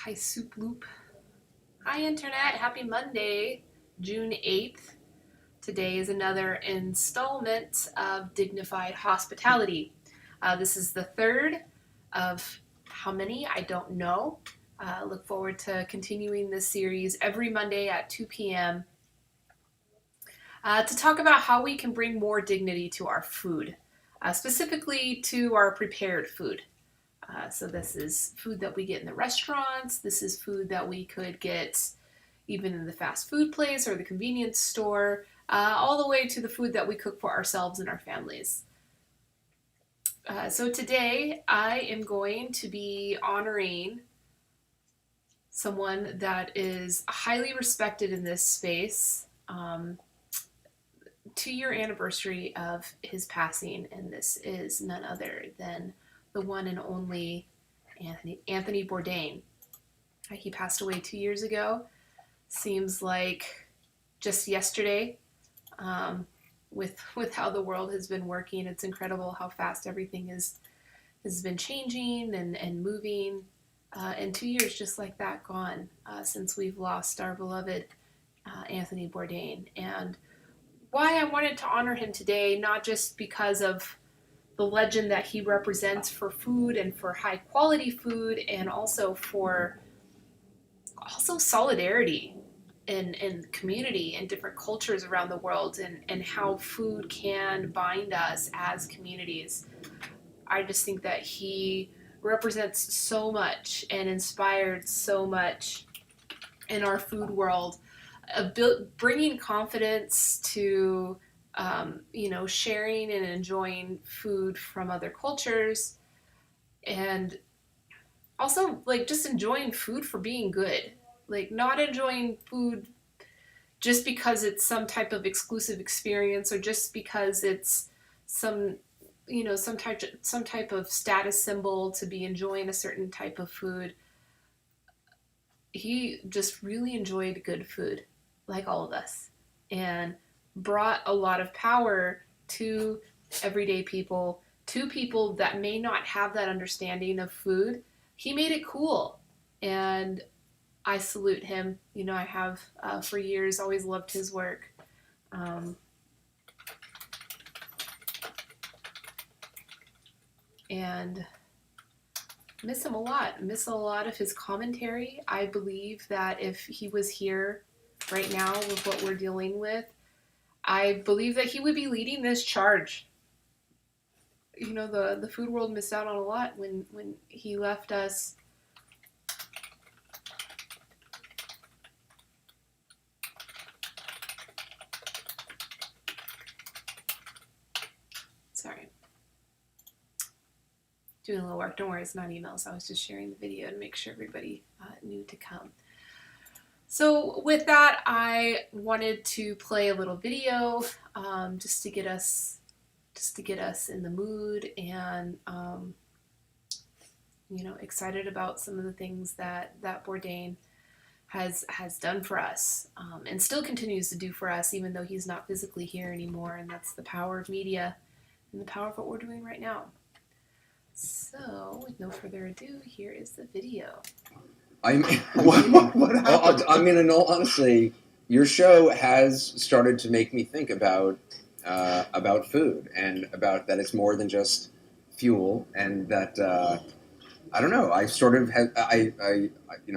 Hi, Soup Loop. Hi, Internet. Happy Monday, June 8th. Today is another installment of Dignified Hospitality. This is the third of how many? I don't know. Look forward to continuing this series every Monday at 2 p.m. To talk about how we can bring more dignity to our food, specifically to our prepared food. So this is food that we get in the restaurants. This is food that we could get even in the fast food place or the convenience store, all the way to the food that we cook for ourselves and our families. So today I am going to be honoring someone that is highly respected in this space. 2-year anniversary of his passing, and this is none other than the one and only Anthony Bourdain. He passed away 2 years ago. Seems like just yesterday. With how the world has been working, it's incredible how fast everything has been changing and moving. And 2 years just like that gone since we've lost our beloved Anthony Bourdain. And why I wanted to honor him today, not just because of the legend that he represents for food and for high quality food, and also for solidarity and community and different cultures around the world, and how food can bind us as communities. I just think that he represents so much and inspired so much in our food world, bringing confidence to sharing and enjoying food from other cultures, and also like just enjoying food for being good, like not enjoying food just because it's some type of exclusive experience, or just because it's some some type of status symbol to be enjoying a certain type of food. He just really enjoyed good food, like all of us, and brought a lot of power to everyday people, to people that may not have that understanding of food. He made it cool, and I salute him. I have for years always loved his work. Um, and miss him a lot. Miss a lot of his commentary. I believe that if he was here right now with what we're dealing with, I believe that he would be leading this charge. The food world missed out on a lot when he left us. Sorry. Doing a little work. Don't worry, it's not emails. I was just sharing the video to make sure everybody knew to come. So with that, I wanted to play a little video just to get us in the mood, and excited about some of the things that Bourdain has done for us, and still continues to do for us, even though he's not physically here anymore. And that's the power of media and the power of what we're doing right now. So, with no further ado, here is the video. I mean, in all honesty, your show has started to make me think about food, and about that it's more than just fuel, and that I don't know. I sort of had I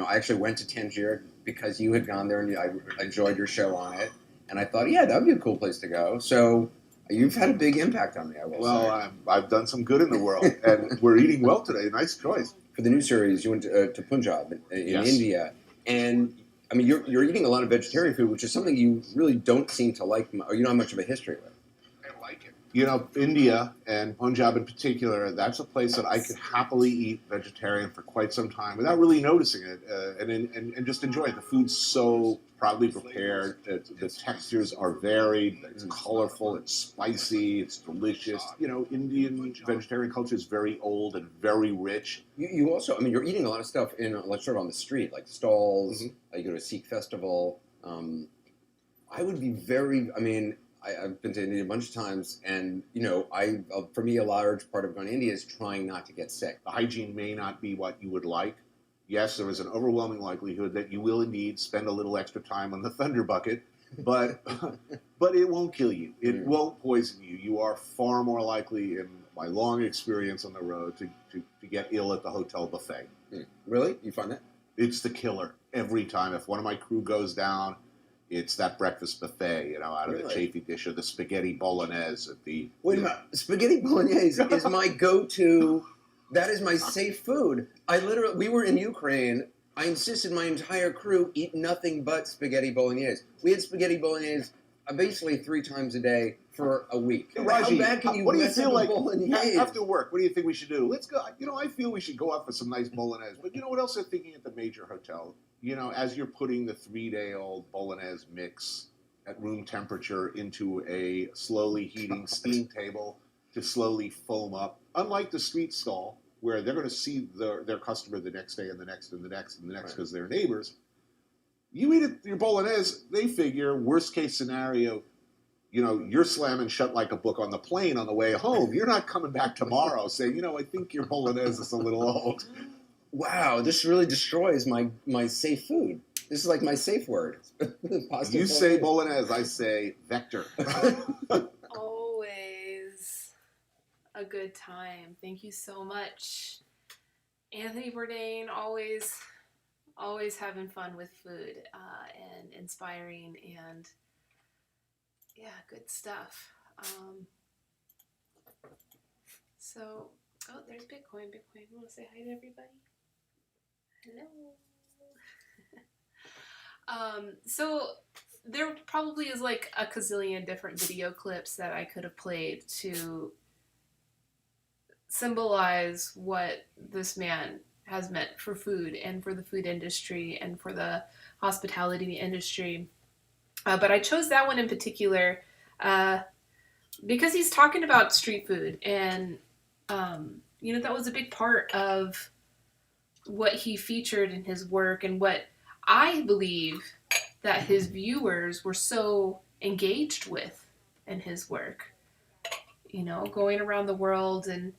actually went to Tangier because you had gone there, and I enjoyed your show on it, and I thought, yeah, that would be a cool place to go. So you've had a big impact on me, I will say. Well, I've done some good in the world, and we're eating well today. Nice choice. For the new series, you went to Punjab in Yes. India, and I mean, you're eating a lot of vegetarian food, which is something you really don't seem to like, or you don't have much of a history with. I like it. India and Punjab in particular, that's a place that I could happily eat vegetarian for quite some time without really noticing it, and just enjoy it. The food's so proudly prepared. The textures are varied. It's colorful. It's spicy. It's delicious. Indian vegetarian culture is very old and very rich. You also, I mean, you're eating a lot of stuff like sort of on the street, like stalls. Mm-hmm. You go to a Sikh festival. I would be I've been to India a bunch of times, and for me, a large part of going to India is trying not to get sick. The hygiene may not be what you would like, yes, there is an overwhelming likelihood that you will indeed spend a little extra time on the Thunder Bucket, but but it won't kill you. It won't poison you. You are far more likely, in my long experience on the road, to get ill at the hotel buffet. Really? You find that? It's the killer every time. If one of my crew goes down, it's that breakfast buffet, out of the chafing dish, or the spaghetti bolognese at the. Wait a minute, spaghetti bolognese is my go-to. That is my safe food. We were in Ukraine. I insisted my entire crew eat nothing but spaghetti bolognese. We had spaghetti bolognese basically 3 times a day for a week. Hey, Raji, how bad can you what do you mess feel up like bolognese? after work? What do you think we should do? Let's go. I feel we should go out for some nice bolognese. But you know what else I'm thinking at the major hotel? As you're putting the 3-day-old bolognese mix at room temperature into a slowly heating steam table to slowly foam up, unlike the street stall where they're going to see their customer the next day and the next and the next and the next because they're neighbors. You eat your bolognese, they figure, worst case scenario, you're slamming shut like a book on the plane on the way home. You're not coming back tomorrow saying, I think your bolognese is a little old. Wow, this really destroys my safe food. This is like my safe word. You say bolognese, I say vector. Always a good time. Thank you so much, Anthony Bourdain. Always having fun with food and inspiring, and yeah, good stuff. There's Bitcoin. You want to say hi to everybody? Hello. So there probably is like a gazillion different video clips that I could have played to symbolize what this man has meant for food and for the food industry and for the hospitality industry. But I chose that one in particular because he's talking about street food, and that was a big part of what he featured in his work, and what I believe that his viewers were so engaged with in his work. Going around the world and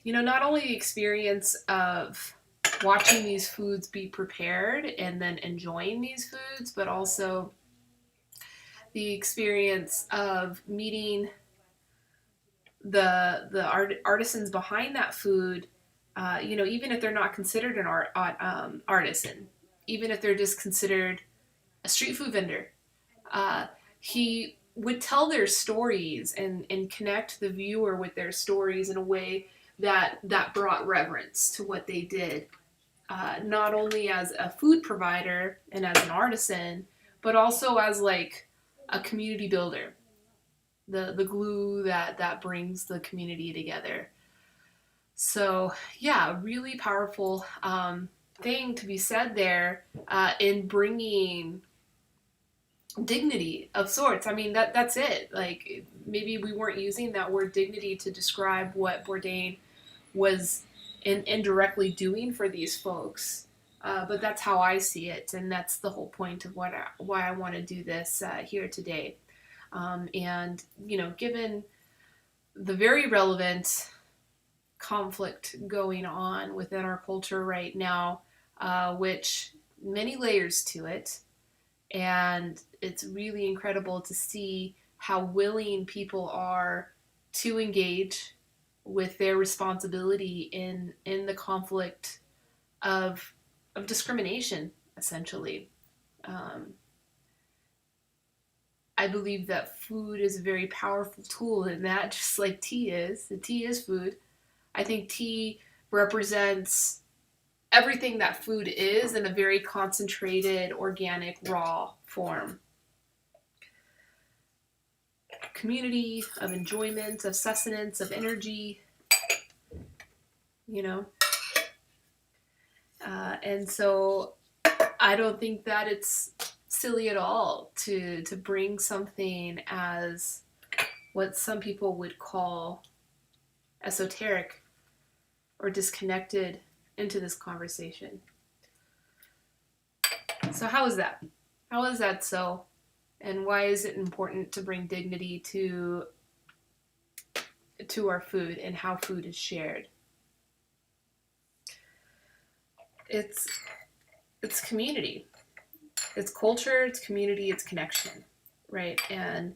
not only the experience of watching these foods be prepared and then enjoying these foods, but also the experience of meeting the artisans behind that food. Even if they're not considered an artisan, even if they're just considered a street food vendor, he would tell their stories and connect the viewer with their stories in a way that brought reverence to what they did, not only as a food provider and as an artisan, but also as like a community builder, the glue that brings the community together. So yeah, really powerful thing to be said there in bringing dignity of sorts. I mean, that's it. Like, maybe we weren't using that word dignity to describe what Bourdain was indirectly doing for these folks, but that's how I see it, and that's the whole point of why I want to do this here today. And given the very relevant conflict going on within our culture right now, which many layers to it, and it's really incredible to see how willing people are to engage with their responsibility in the conflict of discrimination, essentially. I believe that food is a very powerful tool in that, just like tea is. The tea is food. I think tea represents everything that food is in a very concentrated, organic, raw form. Community, of enjoyment, of sustenance, of energy, and so I don't think that it's silly at all to bring something as what some people would call esoteric or disconnected into this conversation. So how is that? How is that so? And why is it important to bring dignity to our food and how food is shared? it's community, it's culture, it's community, it's connection, right? And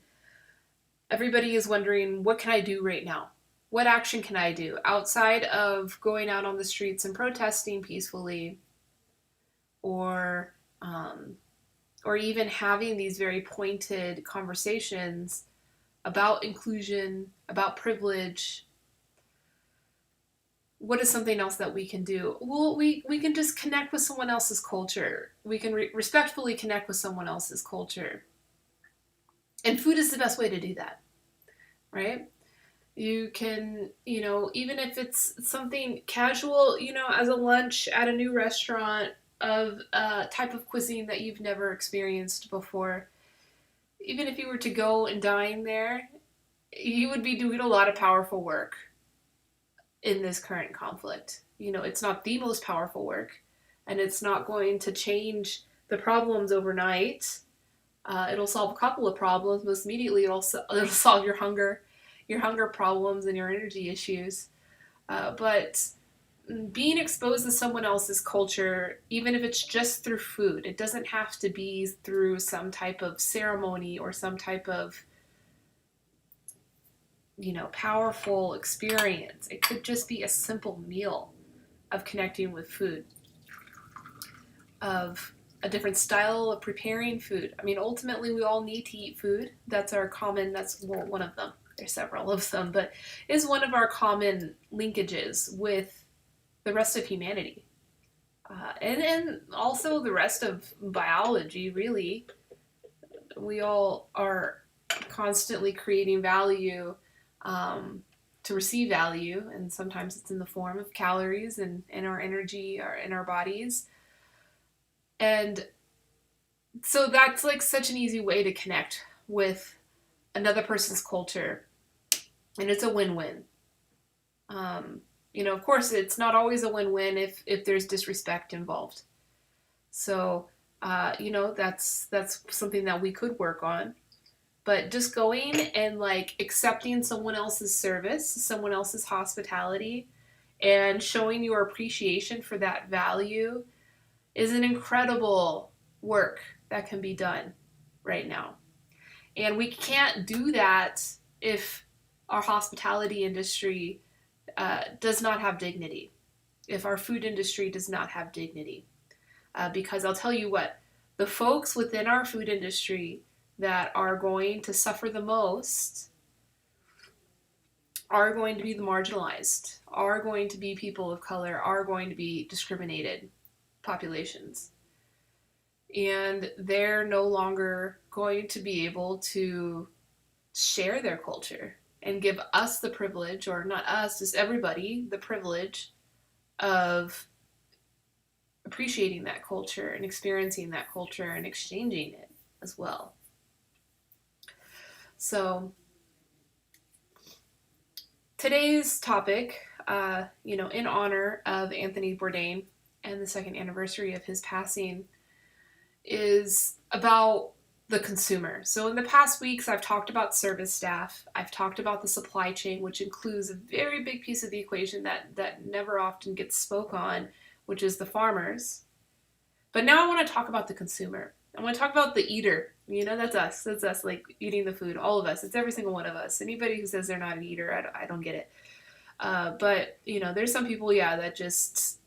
everybody is wondering, what can I do right now? What action can I do outside of going out on the streets and protesting peacefully, or um, or even having these very pointed conversations about inclusion, about privilege? What is something else that we can do? Well, we can just connect with someone else's culture. We can respectfully connect with someone else's culture. And food is the best way to do that, right? You can, even if it's something casual, as a lunch at a new restaurant of a type of cuisine that you've never experienced before, even if you were to go and dine there, you would be doing a lot of powerful work in this current conflict. It's not the most powerful work, and it's not going to change the problems overnight. It'll solve a couple of problems. Most immediately, it'll solve your hunger problems and your energy issues. But being exposed to someone else's culture, even if it's just through food, it doesn't have to be through some type of ceremony or some type of powerful experience. It could just be a simple meal of connecting with food, of a different style of preparing food. I mean, ultimately, we all need to eat food. That's one of them. There's several of them, but is one of our common linkages with the rest of humanity. And also the rest of biology, really. We all are constantly creating value to receive value, and sometimes it's in the form of calories and our energy or in our bodies. And so that's like such an easy way to connect with another person's culture, and it's a win-win. Of course, it's not always a win-win if there's disrespect involved. So, that's something that we could work on. But just going and like accepting someone else's service, someone else's hospitality, and showing your appreciation for that value is an incredible work that can be done right now. And we can't do that if our hospitality industry does not have dignity, if our food industry does not have dignity. Because I'll tell you what, the folks within our food industry that are going to suffer the most are going to be the marginalized, are going to be people of color, are going to be discriminated populations. And they're no longer going to be able to share their culture and give us the privilege, or not us, just everybody, the privilege of appreciating that culture and experiencing that culture and exchanging it as well. So today's topic, in honor of Anthony Bourdain and the second anniversary of his passing, is about the consumer. So in the past weeks, I've talked about service staff. I've talked about the supply chain, which includes a very big piece of the equation that never often gets spoke on, which is the farmers. But now I want to talk about the consumer. I want to talk about the eater. That's us. That's us, like eating the food. All of us. It's every single one of us. Anybody who says they're not an eater, I don't get it. But there's some people, that just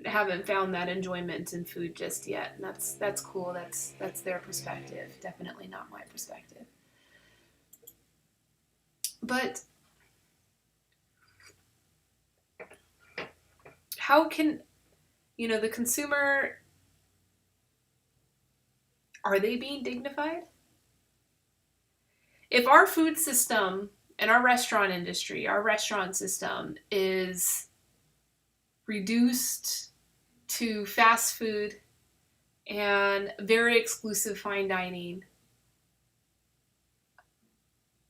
haven't found that enjoyment in food just yet, and that's cool. That's their perspective. Definitely not my perspective. But how can the consumer, are they being dignified? If our food system and our restaurant industry, our restaurant system is reduced to fast food and very exclusive fine dining,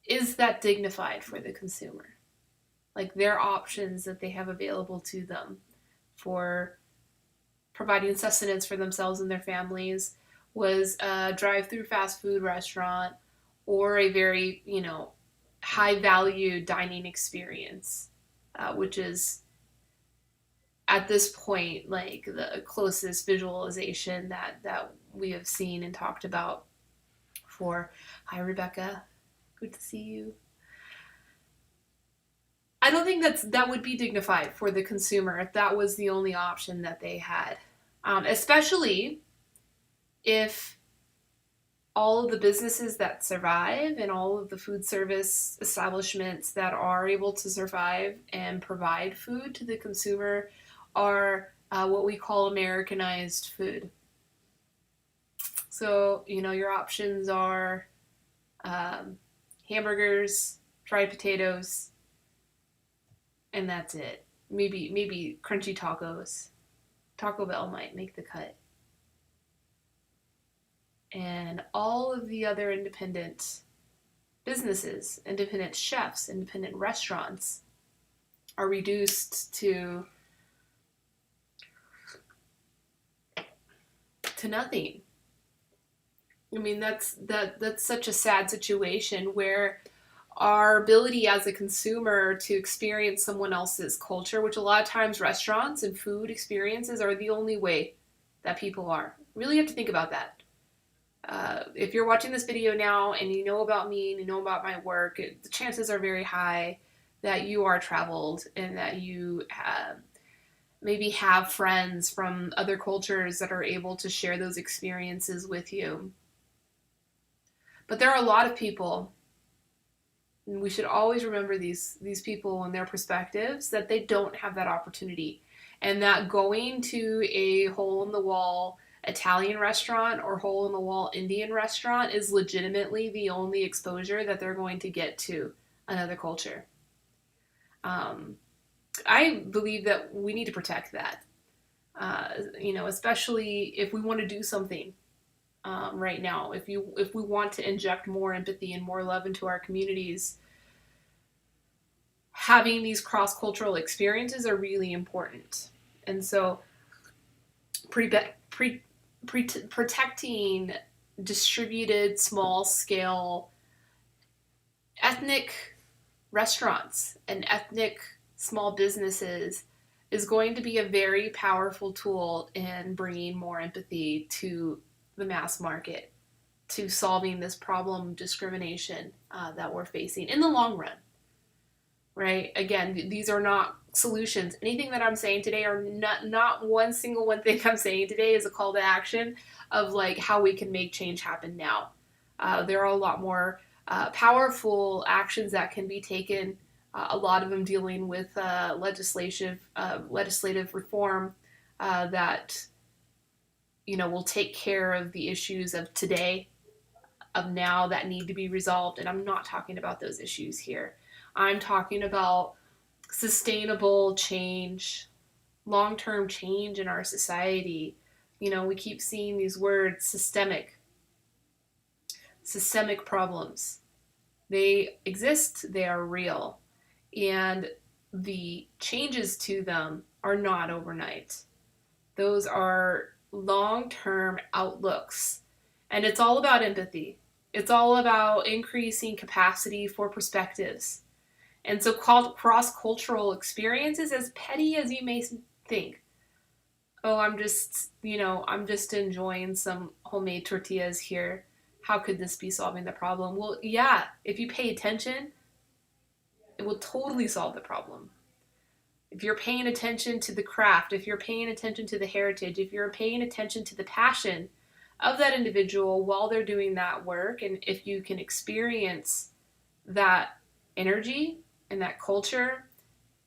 is that dignified for the consumer? Like their options that they have available to them for providing sustenance for themselves and their families was a drive-through fast food restaurant or a very, high value dining experience, which is at this point, like the closest visualization that we have seen and talked about for. Hi, Rebecca. Good to see you. I don't think that would be dignified for the consumer if that was the only option that they had, especially if all of the businesses that survive and all of the food service establishments that are able to survive and provide food to the consumer are what we call Americanized food. So, your options are hamburgers, fried potatoes, and that's it. Maybe crunchy tacos. Taco Bell might make the cut. And all of the other independent businesses, independent chefs, independent restaurants are reduced to nothing. I mean, that's such a sad situation where our ability as a consumer to experience someone else's culture, which a lot of times restaurants and food experiences are the only way that people are. Really have to think about that. If you're watching this video now and you know about me and you know about my work, the chances are very high that you are traveled and that you maybe have friends from other cultures that are able to share those experiences with you. But there are a lot of people, and we should always remember these people and their perspectives, that they don't have that opportunity. And that going to a hole-in-the-wall Italian restaurant or hole-in-the-wall Indian restaurant is legitimately the only exposure that they're going to get to another culture. I believe that we need to protect that, especially if we want to do something right now. If we want to inject more empathy and more love into our communities, having these cross-cultural experiences are really important. And so protecting distributed, small-scale ethnic restaurants and ethnic small businesses is going to be a very powerful tool in bringing more empathy to the mass market, to solving this problem of discrimination that we're facing in the long run. Right? Again, these are not solutions. Anything that I'm saying today are not one single one thing I'm saying today is a call to action of like how we can make change happen now. There are a lot more powerful actions that can be taken. A lot of them dealing with legislative reform that will take care of the issues of today, of now, that need to be resolved. And I'm not talking about those issues here. I'm talking about sustainable change, long-term change in our society. We keep seeing these words, systemic problems. They exist, they are real, and the changes to them are not overnight. Those are long-term outlooks, and it's all about empathy. It's all about increasing capacity for perspectives. And so cross-cultural experiences, as petty as you may think, I'm just enjoying some homemade tortillas here. How could this be solving the problem? Well, yeah, if you pay attention, it will totally solve the problem. If you're paying attention to the craft, if you're paying attention to the heritage, if you're paying attention to the passion of that individual while they're doing that work, and if you can experience that energy and that culture,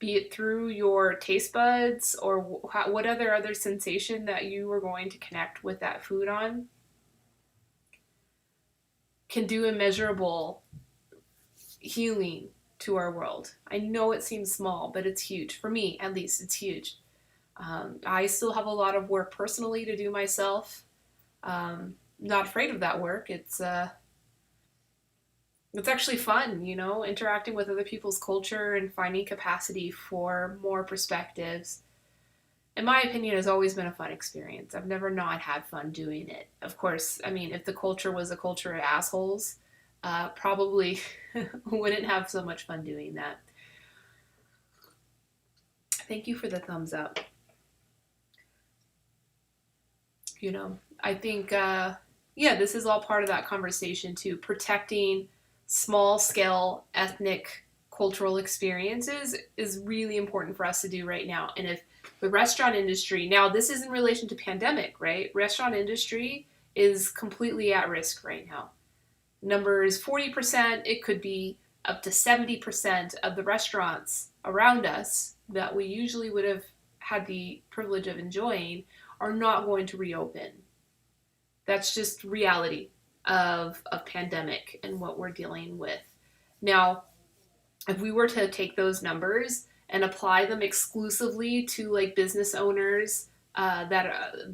be it through your taste buds or what other sensation that you are going to connect with that food on, can do immeasurable healing to our world. I know it seems small, but it's huge. For me, at least, it's huge. I still have a lot of work personally to do myself. Not afraid of that work. It's actually fun, interacting with other people's culture and finding capacity for more perspectives. In my opinion, has always been a fun experience. I've never not had fun doing it. Of course, if the culture was a culture of assholes, probably wouldn't have so much fun doing that. Thank you for the thumbs up. I think, this is all part of that conversation too. Protecting small scale ethnic cultural experiences is really important for us to do right now. And if the restaurant industry, now this is in relation to pandemic, right? Restaurant industry is completely at risk right now. Numbers 40%, it could be up to 70% of the restaurants around us that we usually would have had the privilege of enjoying are not going to reopen. That's just reality of a pandemic and what we're dealing with. Now, if we were to take those numbers and apply them exclusively to like business owners that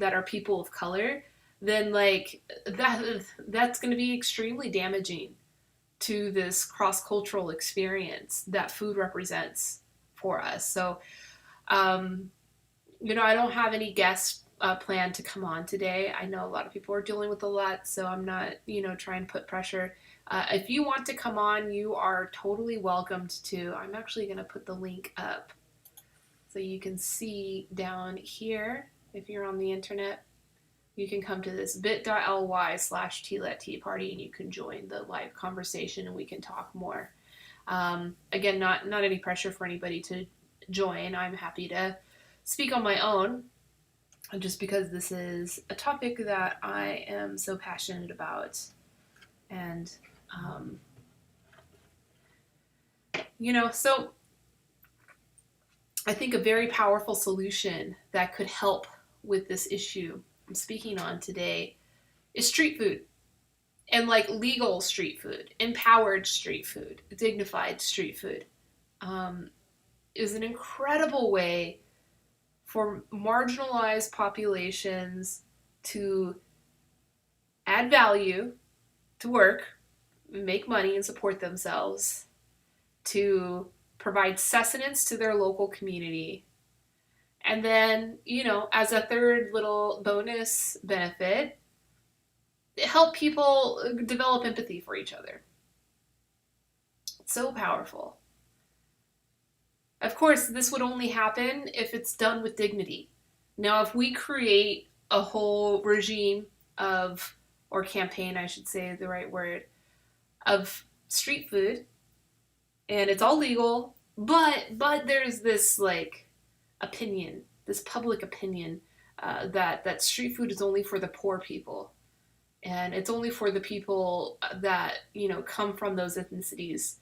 are people of color, then like that's going to be extremely damaging to this cross-cultural experience that food represents for us. So, I don't have any guests planned to come on today. I know a lot of people are dealing with a lot, so I'm not, trying to put pressure. If you want to come on, you are totally welcomed to. I'm actually going to put the link up so you can see down here. If you're on the internet, you can come to this bit.ly/TLET party and you can join the live conversation and we can talk more. Again, not any pressure for anybody to join. I'm happy to speak on my own, just because this is a topic that I am so passionate about. And, so I think a very powerful solution that could help with this issue I'm speaking on today is street food. And like legal street food, empowered street food, dignified street food, is an incredible way for marginalized populations to add value, to work, make money, and support themselves, to provide sustenance to their local community. And then, as a third little bonus benefit, help people develop empathy for each other. It's so powerful. Of course, this would only happen if it's done with dignity. Now, if we create a whole regime or campaign, I should say the right word, of street food, and it's all legal, but there's this opinion, this public opinion, that street food is only for the poor people. And it's only for the people that, come from those ethnicities.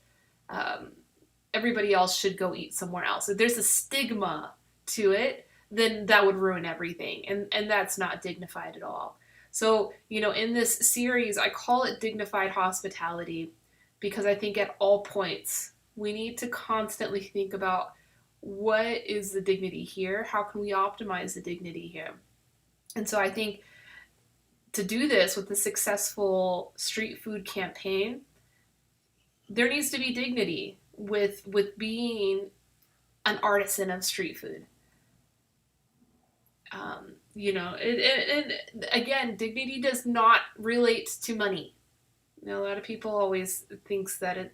Everybody else should go eat somewhere else. If there's a stigma to it, then that would ruin everything. And that's not dignified at all. So, in this series, I call it Dignified Hospitality because I think at all points, we need to constantly think about what is the dignity here? How can we optimize the dignity here? And so I think to do this with a successful street food campaign, there needs to be dignity with being an artisan of street food. Again, dignity does not relate to money. A lot of people always thinks that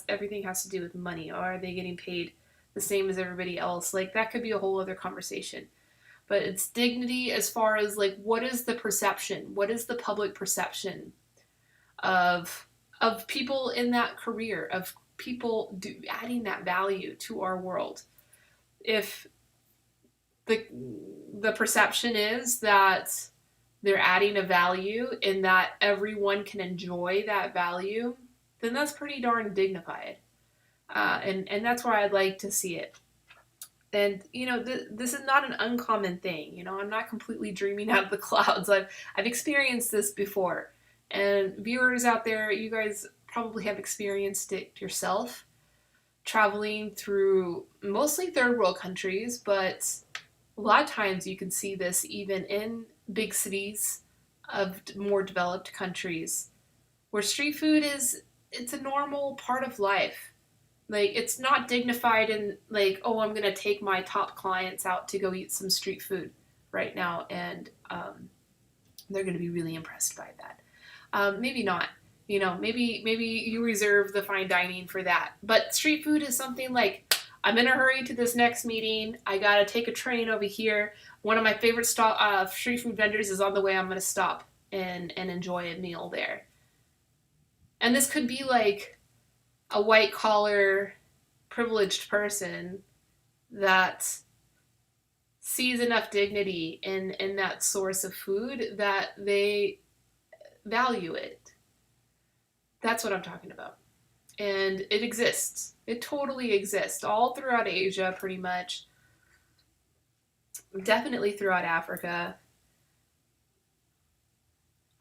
everything has to do with money. Or are they getting paid the same as everybody else? That could be a whole other conversation. But it's dignity as far as what is the perception? What is the public perception of people in that career, of people adding that value to our world? If the perception is that they're adding a value and that everyone can enjoy that value, then that's pretty darn dignified. And that's where I'd like to see it. And, this is not an uncommon thing. I'm not completely dreaming out of the clouds. I've experienced this before. And viewers out there, you guys probably have experienced it yourself, traveling through mostly third world countries, but a lot of times you can see this even in big cities of more developed countries, where street food it's a normal part of life. It's not dignified in oh, I'm going to take my top clients out to go eat some street food right now, and they're going to be really impressed by that. Maybe not. Maybe you reserve the fine dining for that. But street food is something I'm in a hurry to this next meeting. I gotta take a train over here. One of my favorite street food vendors is on the way. I'm gonna stop and enjoy a meal there. And this could be like a white collar, privileged person that sees enough dignity in that source of food that they value it. That's what I'm talking about. And it exists. It totally exists all throughout Asia, pretty much. Definitely throughout Africa.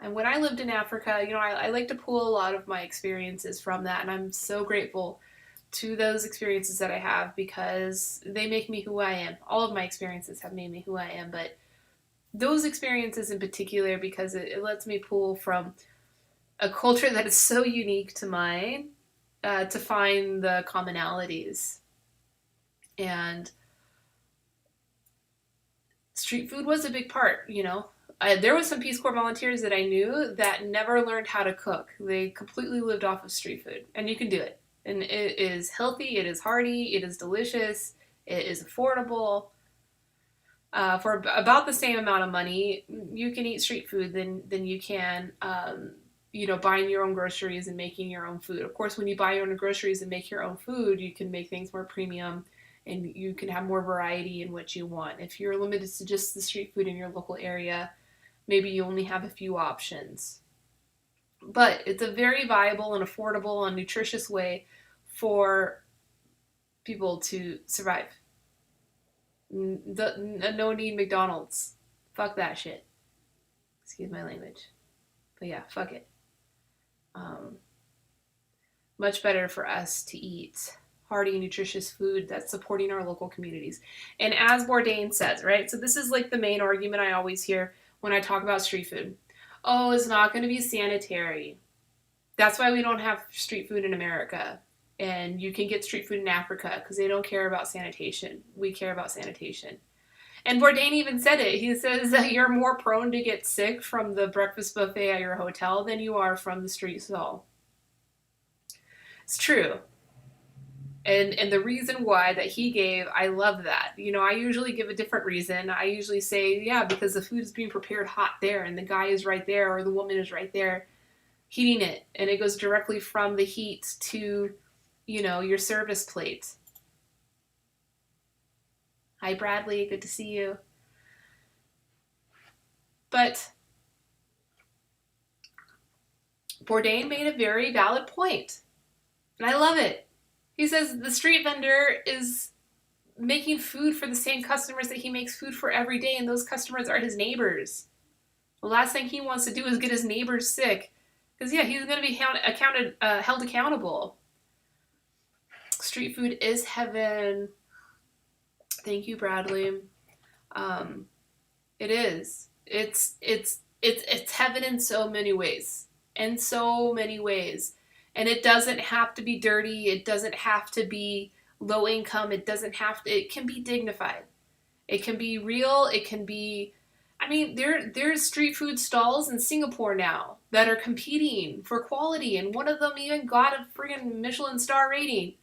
And when I lived in Africa, I like to pull a lot of my experiences from that. And I'm so grateful to those experiences that I have because they make me who I am. All of my experiences have made me who I am. But those experiences in particular, because it lets me pull from a culture that is so unique to mine to find the commonalities. And street food was a big part, there was some Peace Corps volunteers that I knew that never learned how to cook. They completely lived off of street food, and you can do it. And it is healthy, it is hearty, it is delicious, it is affordable. For about the same amount of money, you can eat street food than you can, buying your own groceries and making your own food. Of course, when you buy your own groceries and make your own food, you can make things more premium and you can have more variety in what you want. If you're limited to just the street food in your local area, maybe you only have a few options. But it's a very viable and affordable and nutritious way for people to survive. No need McDonald's. Fuck that shit. Excuse my language. But yeah, fuck it. Much better for us to eat hearty, nutritious food that's supporting our local communities. And as Bourdain says, right? So this is like the main argument I always hear when I talk about street food. Oh, it's not going to be sanitary. That's why we don't have street food in America. And you can get street food in Africa because they don't care about sanitation. We care about sanitation. And Bourdain even said it. He says that you're more prone to get sick from the breakfast buffet at your hotel than you are from the street stall. It's true. And the reason why that he gave, I love that. I usually give a different reason. I usually say, yeah, because the food is being prepared hot there and the guy is right there or the woman is right there heating it. And it goes directly from the heat to, your service plate. Hi, Bradley. Good to see you. But Bourdain made a very valid point. And I love it. He says the street vendor is making food for the same customers that he makes food for every day, and those customers are his neighbors. The last thing he wants to do is get his neighbors sick. Because, yeah, he's going to be held accountable. Street food is heaven. Thank you, Bradley. It is. It's heaven in so many ways. In so many ways. And it doesn't have to be dirty. It doesn't have to be low income. It can be dignified. It can be real. It can be, there's street food stalls in Singapore now that are competing for quality. And one of them even got a friggin' Michelin star rating.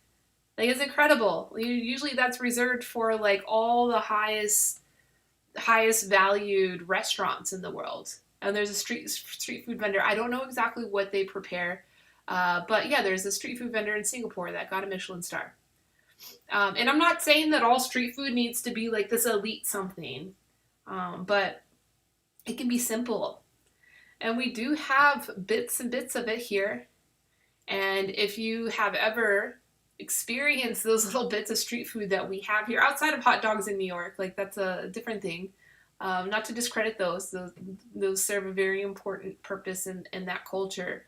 Like, it's incredible. Usually that's reserved for like all the highest valued restaurants in the world. And there's a street food vendor. I don't know exactly what they prepare. But yeah, there's a street food vendor in Singapore that got a Michelin star. And I'm not saying that all street food needs to be like this elite something, but it can be simple. And we do have bits and bits of it here. And if you have ever experienced those little bits of street food that we have here, outside of hot dogs in New York, like that's a different thing. Not to discredit those serve a very important purpose in that culture.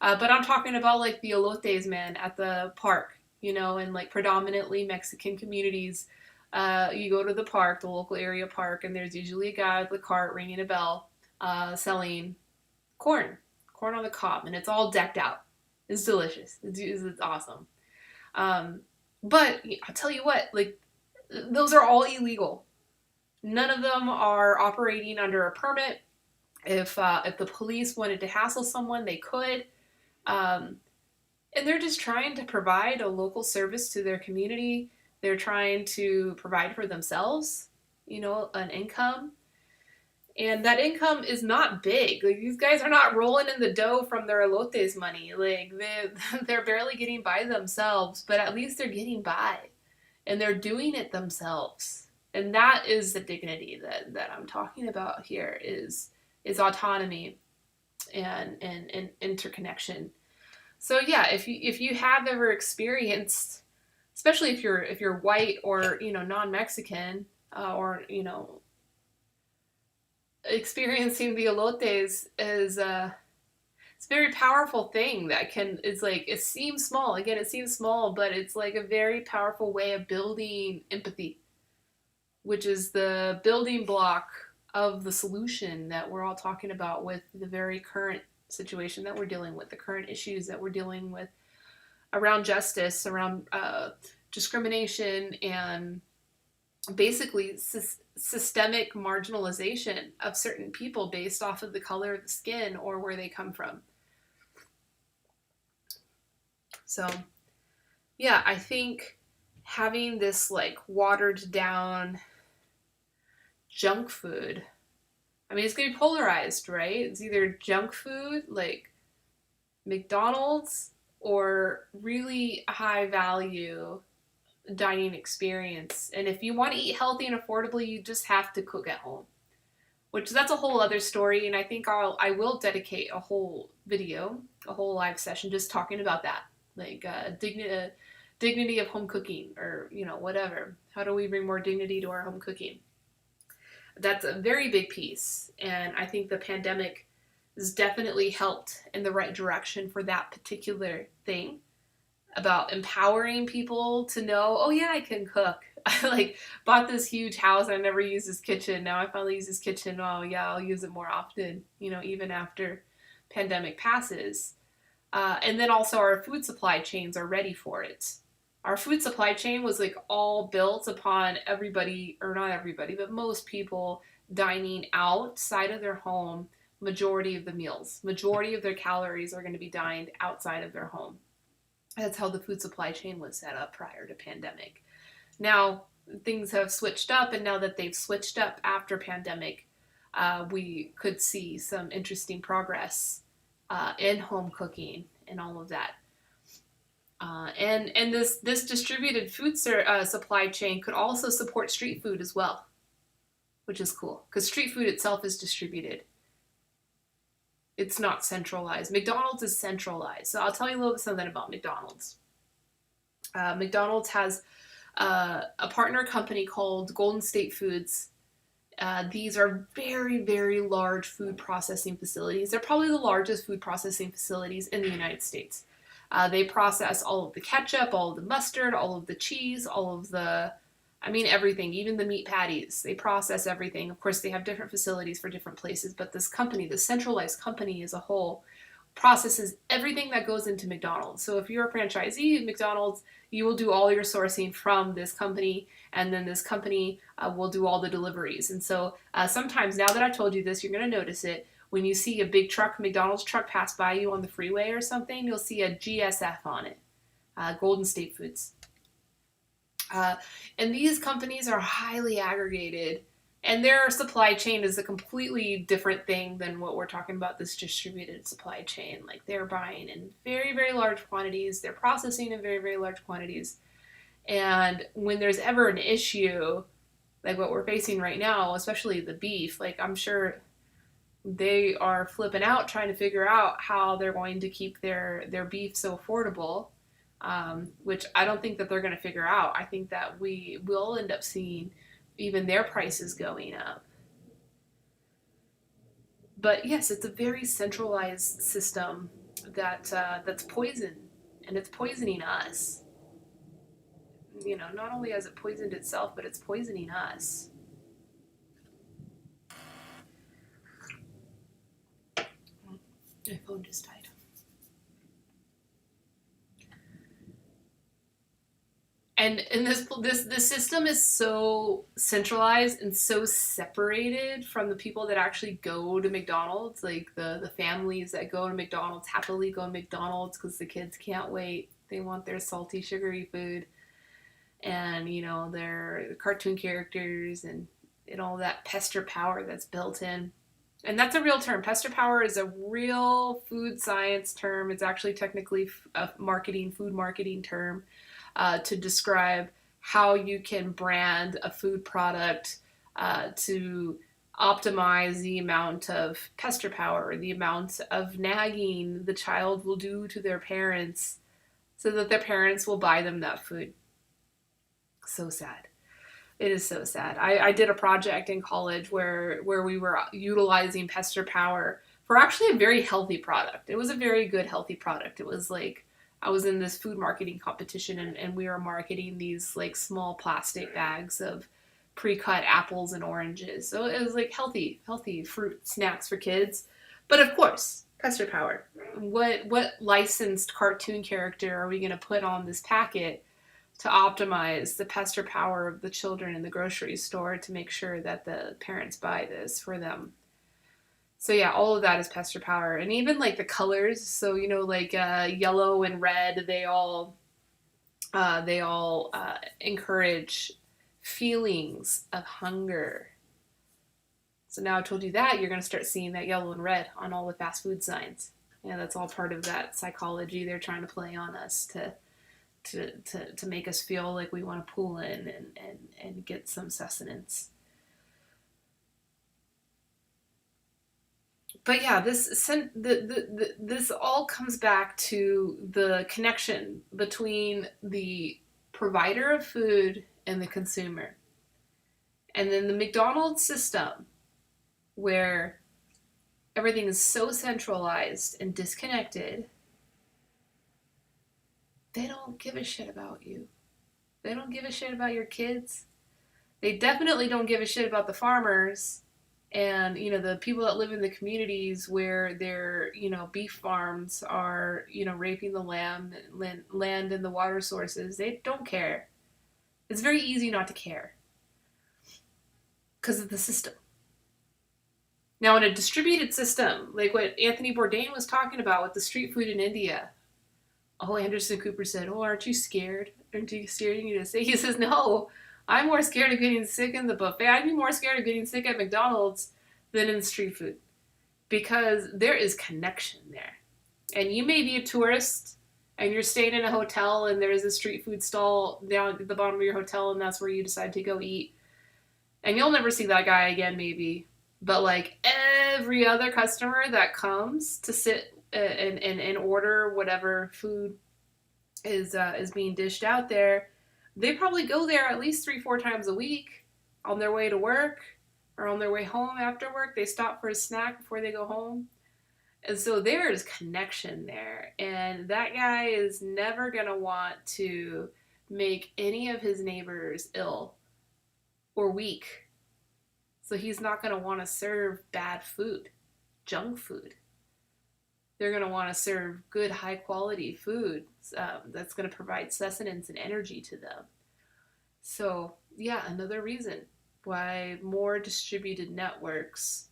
But I'm talking about like the elotes, man, at the park, in like predominantly Mexican communities. You go to the park, the local area park, and there's usually a guy with a cart ringing a bell, selling corn on the cob, and it's all decked out. It's delicious. It's awesome. But I'll tell you what, like, those are all illegal. None of them are operating under a permit. If the police wanted to hassle someone, they could. And they're just trying to provide a local service to their community. They're trying to provide for themselves, an income. And that income is not big. Like, these guys are not rolling in the dough from their elotes money. Like, they're barely getting by themselves, but at least they're getting by. And they're doing it themselves. And that is the dignity that I'm talking about here is autonomy and interconnection. So yeah, if you have ever experienced, especially if you're white or non-Mexican, or experiencing the elotes is it's a very powerful thing that it's like, it seems small, again, it seems small, but it's like a very powerful way of building empathy, which is the building block of the solution that we're all talking about with the very current situation that we're dealing with, the current issues that we're dealing with around justice, around discrimination, and basically systemic marginalization of certain people based off of the color of the skin or where they come from. So yeah, I think having this like watered down junk food, I mean, it's going to be polarized, right? It's either junk food like McDonald's or really high value dining experience. And if you want to eat healthy and affordably, you just have to cook at home, which that's a whole other story. And I think I will dedicate a whole video, a whole live session just talking about that, like dignity of home cooking, or whatever. How do we bring more dignity to our home cooking? That's a very big piece, and I think the pandemic has definitely helped in the right direction for that particular thing, about empowering people to know, oh yeah, I can cook. I like bought this huge house. I never used this kitchen. Now I finally use this kitchen. Oh yeah, I'll use it more often, even after pandemic passes. And then also our food supply chains are ready for it. Our food supply chain was like all built upon everybody, or not everybody, but most people dining outside of their home. Majority of the meals, majority of their calories are going to be dined outside of their home. That's how the food supply chain was set up prior to pandemic. Now things have switched up, and now that they've switched up after pandemic, we could see some interesting progress in home cooking and all of that. And this distributed food supply chain could also support street food as well, which is cool because street food itself is distributed. It's not centralized. McDonald's is centralized. So I'll tell you a little bit something about McDonald's. McDonald's has a partner company called Golden State Foods. These are very, very large food processing facilities. They're probably the largest food processing facilities in the United States. They process all of the ketchup, all of the mustard, all of the cheese, all of the, everything, even the meat patties. They process everything. Of course, they have different facilities for different places, but this company, the centralized company as a whole, processes everything that goes into McDonald's. So if you're a franchisee at McDonald's, you will do all your sourcing from this company, and then this company will do all the deliveries. And so sometimes, now that I've told you this, you're going to notice it. When you see a big truck, McDonald's truck, pass by you on the freeway or something, you'll see a GSF on it, Golden State Foods. And these companies are highly aggregated, and their supply chain is a completely different thing than what we're talking about, this distributed supply chain. Like, they're buying in very, very large quantities. They're processing in very, very large quantities. And when there's ever an issue, like what we're facing right now, especially the beef, like, I'm sure they are flipping out trying to figure out how they're going to keep their beef so affordable, which I don't think that they're going to figure out. I think that we will end up seeing even their prices going up. But yes, it's a very centralized system that's poison, and it's poisoning us. Not only has it poisoned itself, but it's poisoning us. My phone just died. And this system is so centralized and so separated from the people that actually go to McDonald's, like the families that go to McDonald's, happily go to McDonald's because the kids can't wait. They want their salty, sugary food. and they're cartoon characters and all that pester power that's built in. And that's a real term. Pester power is a real food science term. It's actually technically a food marketing term to describe how you can brand a food product to optimize the amount of pester power, or the amount of nagging the child will do to their parents so that their parents will buy them that food. So sad. It is so sad. I did a project in college where we were utilizing pester power for actually a very healthy product. It was a very good, healthy product. It was like I was in this food marketing competition, and we were marketing these like small plastic bags of pre-cut apples and oranges. So it was like healthy fruit snacks for kids. But of course, pester power. What licensed cartoon character are we going to put on this packet to optimize the pester power of the children in the grocery store to make sure that the parents buy this for them? So yeah, all of that is pester power. And even like the colors, so like yellow and red, they all encourage feelings of hunger. So now I told you that, you're going to start seeing that yellow and red on all the fast food signs. Yeah, that's all part of that psychology they're trying to play on us to make us feel like we want to pull in and get some sustenance. But yeah, this all comes back to the connection between the provider of food and the consumer. And then the McDonald's system, where everything is so centralized and disconnected, they don't give a shit about you. They don't give a shit about your kids. They definitely don't give a shit about the farmers and, the people that live in the communities where their, beef farms are, raping the land and the water sources. They don't care. It's very easy not to care because of the system. Now, in a distributed system, like what Anthony Bourdain was talking about with the street food in India, Anderson Cooper said, aren't you scared? Aren't you scared? You need to say. He says, no, I'm more scared of getting sick in the buffet. I'd be more scared of getting sick at McDonald's than in street food, because there is connection there. And you may be a tourist and you're staying in a hotel and there's a street food stall down at the bottom of your hotel and that's where you decide to go eat. And you'll never see that guy again, maybe. But like every other customer that comes to sit and order whatever food is being dished out there, they probably go there at least 3-4 times a week on their way to work or on their way home after work. They stop for a snack before they go home. And so there is connection there. And that guy is never going to want to make any of his neighbors ill or weak. So he's not going to want to serve bad food, junk food. They're going to want to serve good, high-quality food that's going to provide sustenance and energy to them. So, yeah, another reason why more distributed networks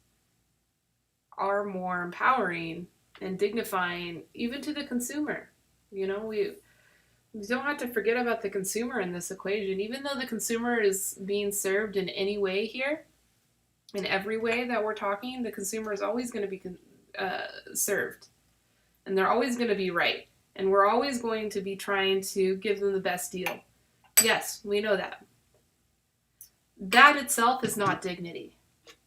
are more empowering and dignifying, even to the consumer. We don't have to forget about the consumer in this equation. Even though the consumer is being served in any way here, in every way that we're talking, the consumer is always going to be served. And they're always going to be right. And we're always going to be trying to give them the best deal. Yes, we know that. That itself is not dignity.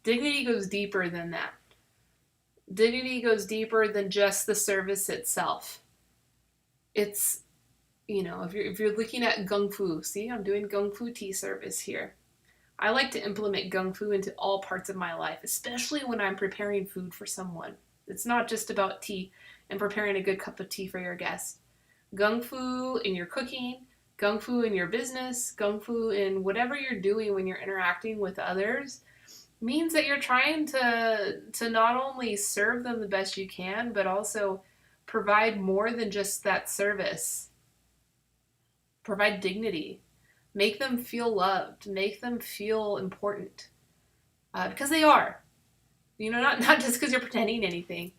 Dignity goes deeper than that. Dignity goes deeper than just the service itself. It's, if you're looking at Gung Fu, see, I'm doing Gung Fu tea service here. I like to implement Gung Fu into all parts of my life, especially when I'm preparing food for someone. It's not just about tea and preparing a good cup of tea for your guest. Gung Fu in your cooking, Gung Fu in your business, Gung Fu in whatever you're doing when you're interacting with others means that you're trying to not only serve them the best you can, but also provide more than just that service. Provide dignity. Make them feel loved. Make them feel important. Because they are. Not just because you're pretending anything.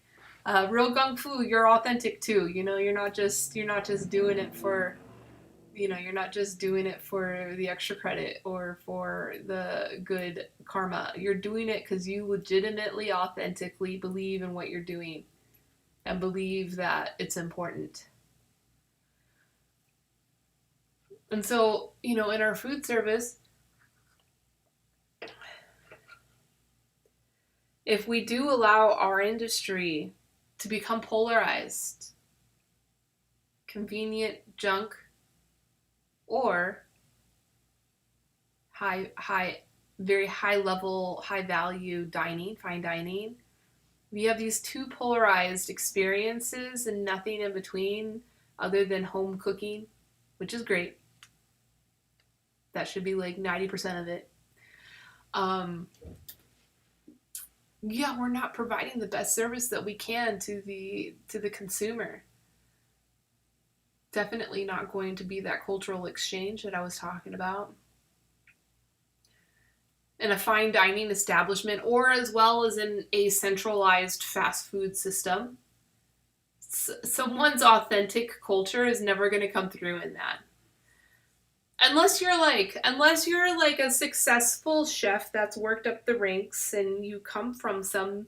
Real Gung Fu, you're authentic too. You're not just doing it for You're not just doing it for the extra credit or for the good karma. You're doing it because you legitimately, authentically believe in what you're doing and believe that it's important. And so, in our food service, if we do allow our industry to become polarized, convenient junk, or very high level, high value dining, fine dining, we have these two polarized experiences and nothing in between other than home cooking, which is great. That should be like 90% of it. Yeah, we're not providing the best service that we can to the consumer. Definitely not going to be that cultural exchange that I was talking about. In a fine dining establishment, or as well as in a centralized fast food system, someone's authentic culture is never going to come through in that. Unless you're like a successful chef that's worked up the ranks and you come from some,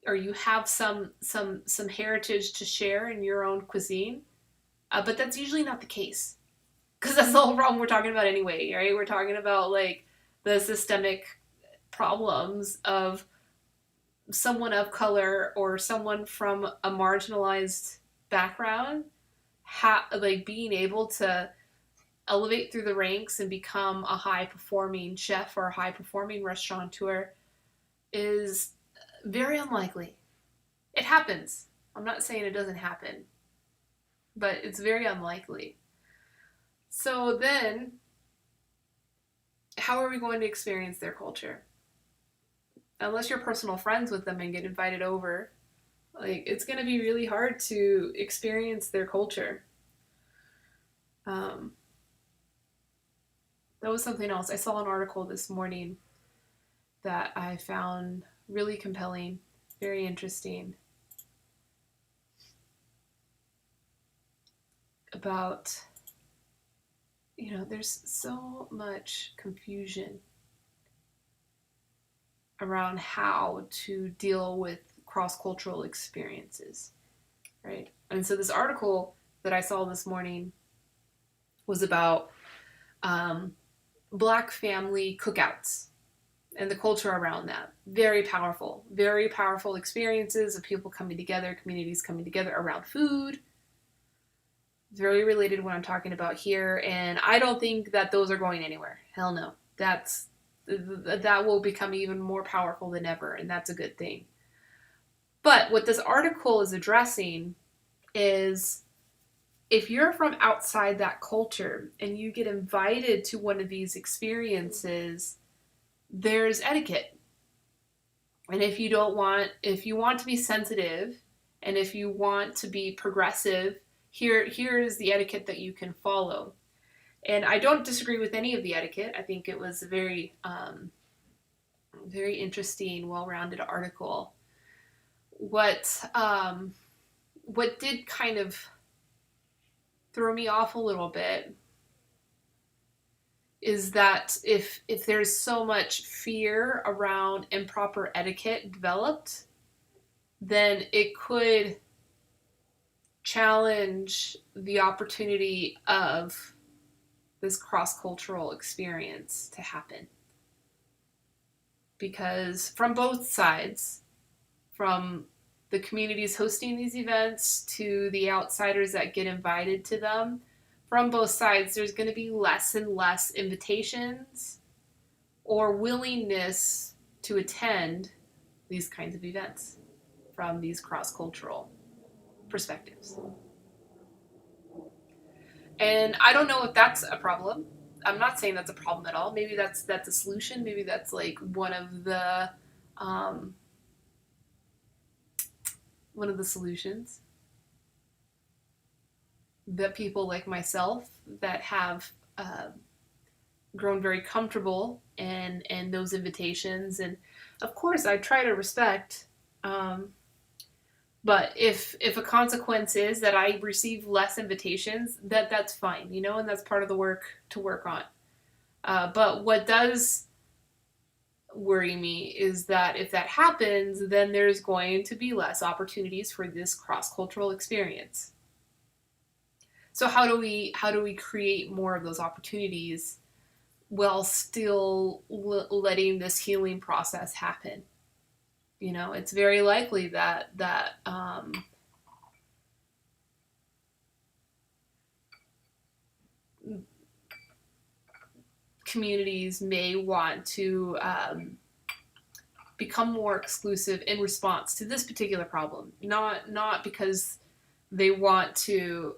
or you have some heritage to share in your own cuisine. But that's usually not the case, because that's the whole problem we're talking about anyway, right? We're talking about like the systemic problems of someone of color or someone from a marginalized background, like being able to elevate through the ranks and become a high performing chef or a high performing restaurateur is very unlikely. It happens. I'm not saying it doesn't happen, but it's very unlikely. So then, how are we going to experience their culture? Unless you're personal friends with them and get invited over, like, it's going to be really hard to experience their culture. That was something else. I saw an article this morning that I found really compelling, very interesting, about, there's so much confusion around how to deal with cross-cultural experiences, right? And so this article that I saw this morning was about Black family cookouts and the culture around that. Very powerful experiences of people coming together, communities coming together around food. Very related to what I'm talking about here, and I don't think that those are going anywhere. Hell no. That will become even more powerful than ever, and that's a good thing. But what this article is addressing is, if you're from outside that culture and you get invited to one of these experiences, there's etiquette. And if you want to be sensitive and if you want to be progressive, here is the etiquette that you can follow. And I don't disagree with any of the etiquette. I think it was a very, very interesting, well-rounded article. What did kind of throw me off a little bit is that if there's so much fear around improper etiquette developed, then it could challenge the opportunity of this cross-cultural experience to happen. Because from both sides, from the communities hosting these events to the outsiders that get invited to them, from both sides, there's going to be less and less invitations or willingness to attend these kinds of events from these cross-cultural perspectives. And I don't know if that's a problem. I'm not saying that's a problem at all. Maybe that's a solution. Maybe that's like one of the solutions that people like myself that have grown very comfortable in those invitations. And of course, I try to respect But if a consequence is that I receive less invitations, that's fine, and that's part of the work to work on. But what does worry me is that if that happens, then there's going to be less opportunities for this cross-cultural experience. So how do we create more of those opportunities while still letting this healing process happen? It's very likely that communities may want to become more exclusive in response to this particular problem. Not because they want to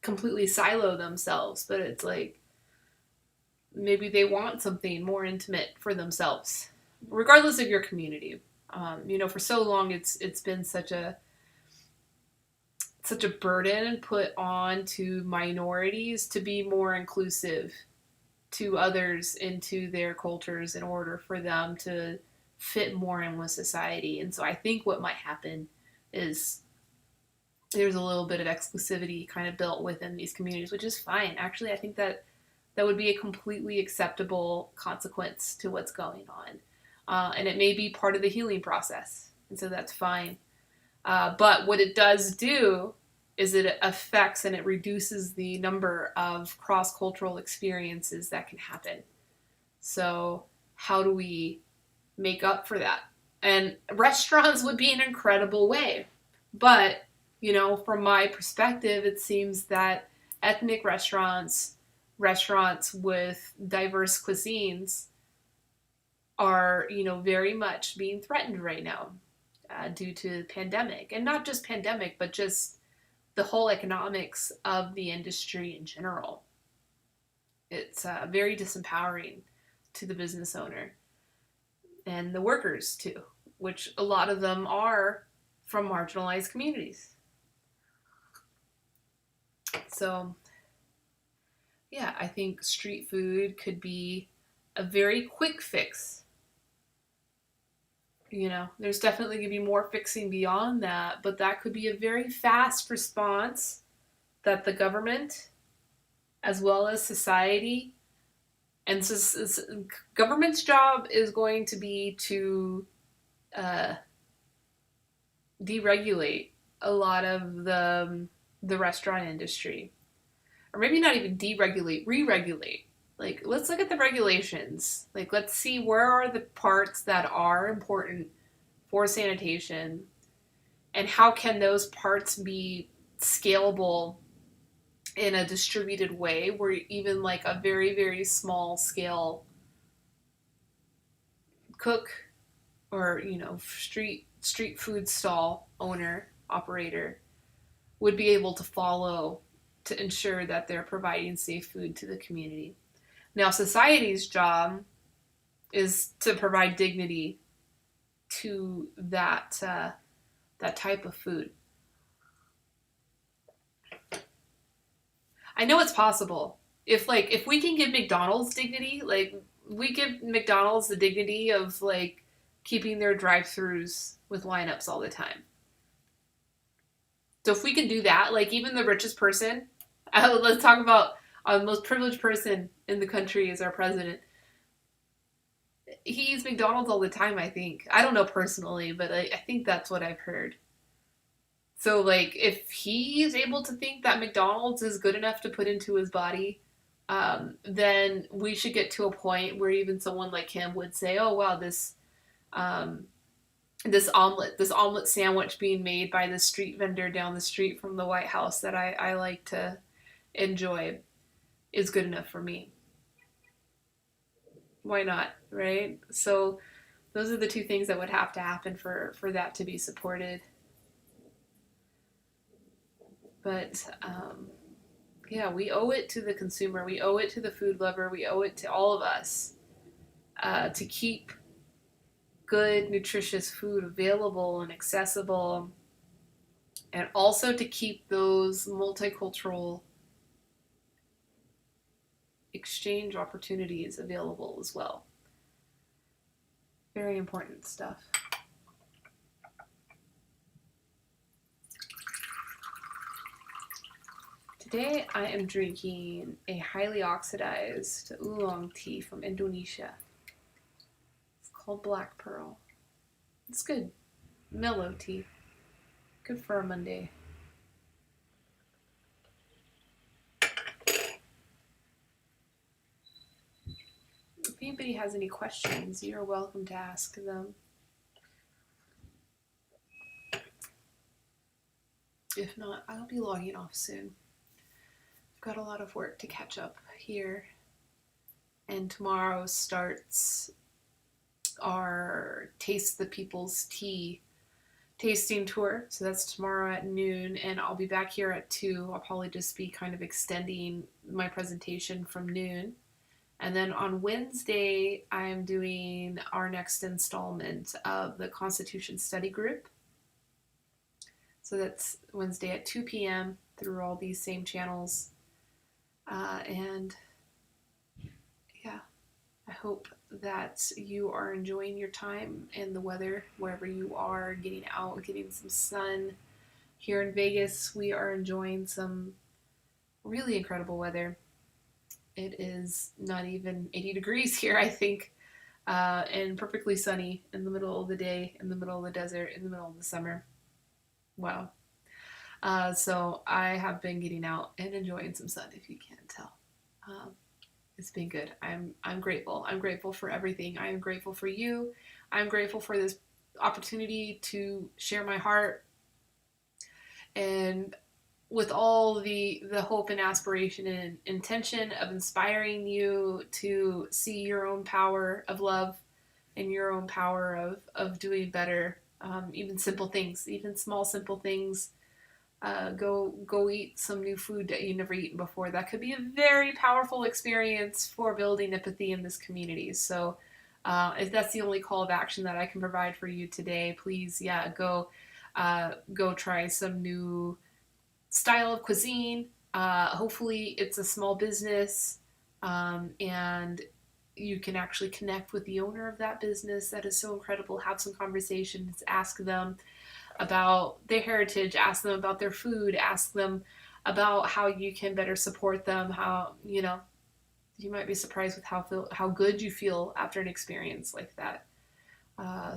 completely silo themselves, but it's like maybe they want something more intimate for themselves, regardless of your community. For so long it's been such a burden put on to minorities to be more inclusive to others into their cultures in order for them to fit more in with society. And so I think what might happen is there's a little bit of exclusivity kind of built within these communities, which is fine. Actually, I think that would be a completely acceptable consequence to what's going on. And it may be part of the healing process. And so that's fine. But what it does do is it affects and it reduces the number of cross-cultural experiences that can happen. So how do we make up for that? And restaurants would be an incredible way. But, from my perspective, it seems that ethnic restaurants with diverse cuisines are, very much being threatened right now due to the pandemic. And not just pandemic, but just the whole economics of the industry in general. It's very disempowering to the business owner and the workers too, which a lot of them are from marginalized communities. So, yeah, I think street food could be a very quick fix. There's definitely going to be more fixing beyond that, but that could be a very fast response that the government, as well as society, and government's job is going to be to deregulate a lot of the restaurant industry. Or maybe not even deregulate, re-regulate. Like, let's look at the regulations. Like, let's see where are the parts that are important for sanitation and how can those parts be scalable in a distributed way where even like a very, very small scale cook or, street food stall owner, operator would be able to follow to ensure that they're providing safe food to the community. Now, society's job is to provide dignity to that type of food. I know it's possible. If we can give McDonald's dignity, like we give McDonald's the dignity of like keeping their drive-throughs with lineups all the time. So if we can do that, like even the richest person, let's talk about the most privileged person in the country is our president. He eats McDonald's all the time, I think. I don't know personally, but I think that's what I've heard. So, like, if he is able to think that McDonald's is good enough to put into his body, then we should get to a point where even someone like him would say, "Oh, wow, this omelet sandwich being made by this street vendor down the street from the White House that I like to enjoy is good enough for me." Why not, right? So those are the two things that would have to happen for that to be supported. But yeah, we owe it to the consumer, we owe it to the food lover, we owe it to all of us to keep good, nutritious food available and accessible, and also to keep those multicultural exchange opportunities available as well. Very important stuff. Today I am drinking a highly oxidized oolong tea from Indonesia. It's called Black Pearl. It's good. Mellow tea. Good for a Monday. If anybody has any questions, you're welcome to ask them. If not, I'll be logging off soon. I've got a lot of work to catch up here. And tomorrow starts our Taste the People's Tea tasting tour. So that's tomorrow at noon, and I'll be back here at 2. I'll probably just be kind of extending my presentation from noon. And then on Wednesday, I'm doing our next installment of the Constitution Study Group. So that's Wednesday at 2 p.m. through all these same channels. And yeah, I hope that you are enjoying your time and the weather wherever you are, getting out, getting some sun. Here in Vegas, we are enjoying some really incredible weather. It is not even 80 degrees here, I think, and perfectly sunny in the middle of the day, in the middle of the desert, in the middle of the summer. Wow. So I have been getting out and enjoying some sun, if you can't tell. It's been good. I'm grateful. I'm grateful for everything. I am grateful for you. I'm grateful for this opportunity to share my heart, and with all the hope and aspiration and intention of inspiring you to see your own power of love and your own power of doing better. Even simple things, even small simple things. Go eat some new food that you've never eaten before. That could be a very powerful experience for building empathy in this community. So if that's the only call of action that I can provide for you today, please, go try some new style of cuisine. Hopefully it's a small business, and you can actually connect with the owner of that business. That is so incredible. Have some conversations, ask them about their heritage, ask them about their food, ask them about how you can better support them, how, you might be surprised with how good you feel after an experience like that.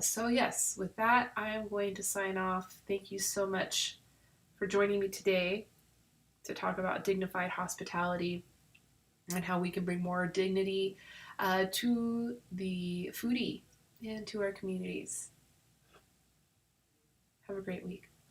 So yes, with that, I am going to sign off. Thank you so much for joining me today to talk about dignified hospitality and how we can bring more dignity to the foodie and to our communities. Have a great week.